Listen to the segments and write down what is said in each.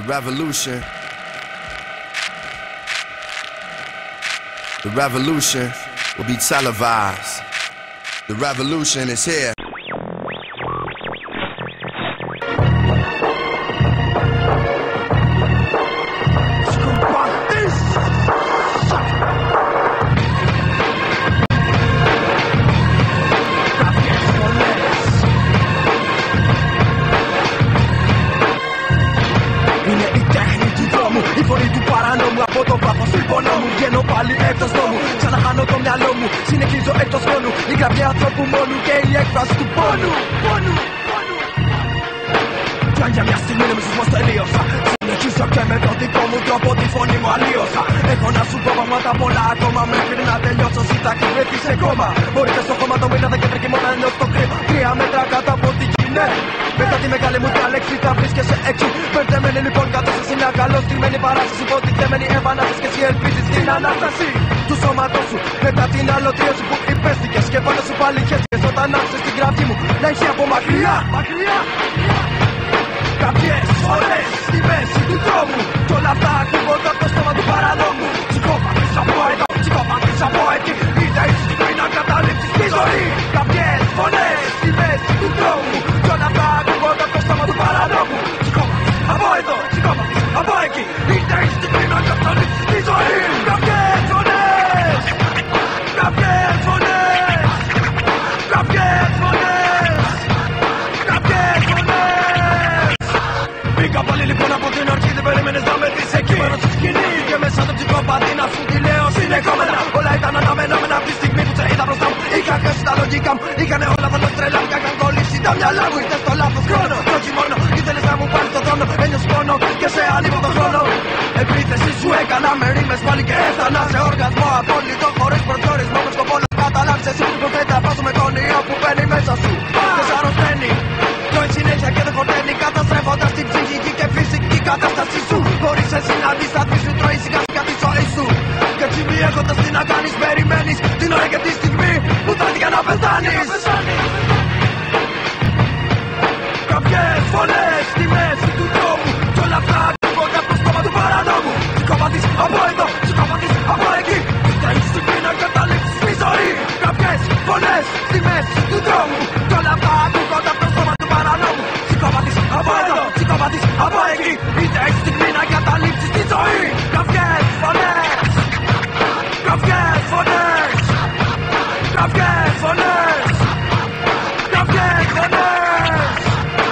The revolution will be televised. The revolution is here. Ξαναχάνω το μυαλό μου, συνεχίζω εκτός χρόνου. Η γραφή ανθρώπου μόνου και η έκφραση του πόνου. Κι αν για μια στιγμή νομίζεις πως τελείωσα, συνεχίζω και με τον δικό μου τρόπο τη φωνή μου αλλίωσα. Έχω να σου πω πράγματα πολλά ακόμα μέχρι να τελειώσω. Ζήτα και βρεθείς ακόμα. Μπορείτε στο χώμα το μήνα Δεκέμβρη και μόνο να νιώθω το κρύο. 3 μέτρα κάτω από τη γη, ναι. Μετά τη μεγάλη μου διάλεξη θα βρίσκεσαι εκεί. Μπερδεμένη λοιπόν κατάσταση, μια καλωστημένη παράσταση. Υποτιθέμενη επανάσταση και εσύ ελπίζεις την ανάσταση του σώματός σου. Μετά την αλωτρίωση που υπέστηκες και πάνω σου πάλι χέστηκες όταν άκουσες την γραφή μου να έχει από μακριά. Κάποιες φορές στη μέση του δρόμου κι όλα αυτά ακούγονται από το στόμα του παρανόμου. Ψυχόπαθης από εδώ, ψυχόπαθης από εκεί. Είτε είσαι στιγμή να καταλήψεις τη ζωή. Κάποιες φορές στη μέση του δρόμου κι όλα αυτά ακούγονται από το στόμα του παρανόμου. Ψυχόπαθης από εδώ, ψυχόπαθης από εκεί. Είτε είσαι στιγμή να καταλήψεις τη ζωή. Κάποιες φωνές, κάποιες φωνές, κάποιες φωνές, κάποιες φωνές. Μπήκα πάλι λοιπόν από την αρχή, δεν περίμενες να με δεις εκεί πάνω στη σκηνή. Και μέσα το ψυχοπαθή να σου τη λέω συνεχόμενα. Όλα ήταν αναμενόμενα από τη στιγμή που σε είδα μπροστά μου. Είχα χάσει τα λογικά μου, είχανε όλα τα τρελά μου. Κι είχαν κολλήσει τα μυαλά μου, ήρθες στο λάθος χρόνο. Κι όχι μόνο, ήθελες να μου πάρεις τον θρόνο. Ένιωσες πόνο και σε ανήκω τον χρόνο. Επίθεση σου έκανα με ρήμες πάλι και έφτανα σε οργασμό απόλυτο. Χωρίς προσδιορισμό με σκοπό να καταλάβεις εσύ πως δεν τα βάζω με τον ιό που μπαίνει μέσα σου. Δεν σ' αρρωσταίνει, τρώει συνέχεια και δεν χορταίνει. Καταστρέφοντας την ψυχική και φυσική κατάσταση σου. Μπορείς εσύ να δεις τα σου τρώει σιγά σιγά τη ζωή σου. Και έτσι μη έχοντας τι να κάνεις, περιμένεις την ώρα και τη στιγμή που θα έρθει για να πεθάνεις. Κάποιες φωνές στη μέση του δρόμου κι όλα αυτά ακούγονται από το στόμα του παρανόμου. Ψυχοπαθής από εδώ, ψυχοπαθής από εκεί. Είτε η στιγμή να καταλήξεις τη ζωή. Κάποιες φωνές στη μέση του δρόμου κι όλα αυτά ακούγονται από το στόμα του παρανόμου. Ψυχοπαθής από εδώ, ψυχοπαθής από εκεί. Είτε η στιγμή να καταλήξεις τη ζωή. Κάποιες φωνές, κάποιες φωνές, κάποιες φωνές, κάποιες φωνές.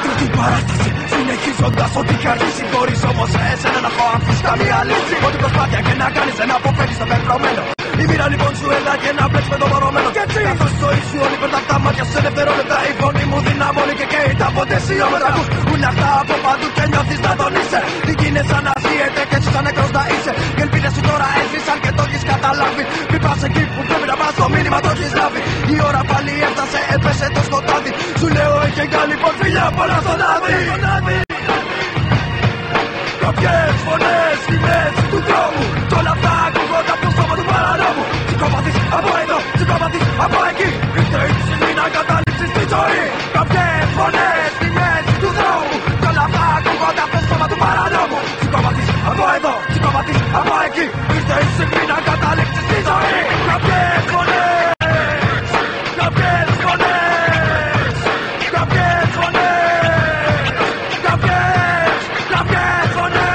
Τρίτη παράσταση, συνεχίζοντας ό,τι είχε αρχίσει. Μπορείς όμως σε εσένα να έχω αφήσει καμία λύση. Ό,τι προσπάθεια και να κάνεις δεν αποφέρεις το πεπρωμένο. Η μοίρα λοιπόν σου έλα και να μπλέξεις με το μορωμένο. Κι έτσι καθώς η ζωή σου όλη πέρτα από τα μάτια σου σε δευτερόλεπτα. Η φωνή μου δυναμώνει και καίει τα ποντεσιόμετρα. Ακούς ουλιαχτά από παντού και νιώθεις να τον είσαι. Η γη είναι σαν να ζύεται και έτσι σαν νεκρός να είσαι. Και ελπίδες σου τώρα έσβησαν και το έχεις καταλάβει. Μην πας εκεί που πρέπει να πας, το μήνυμα το έχεις λάβει. Η ώρα πάλι έφτασε, έπεσε το σκοτάδι. Σου λέω έχει κάνει λοιπόν φιλιά πολλά στον άδει. Κάποιες φωνές στη μέση του δρόμου κι όλα αυτά ακούγονται από το στόμα του παρανόμου. Ψυχοπαθής από εδώ, ψυχοπαθής από εκεί. Ήρθε η στιγμή να καταλήξεις τη ζωή. Κάποιες φωνές στη μέση του δρόμου κι όλα αυτά ακούγονται από το στόμα του παρανόμου. Ψυχοπαθής από εδώ, ψυχοπαθής από εκεί. Ήρθε η στιγμή να καταλήξεις τη ζωή. Κάποιες φωνές, κάποιες φωνές, κάποιες φωνές, κάποιες φωνές.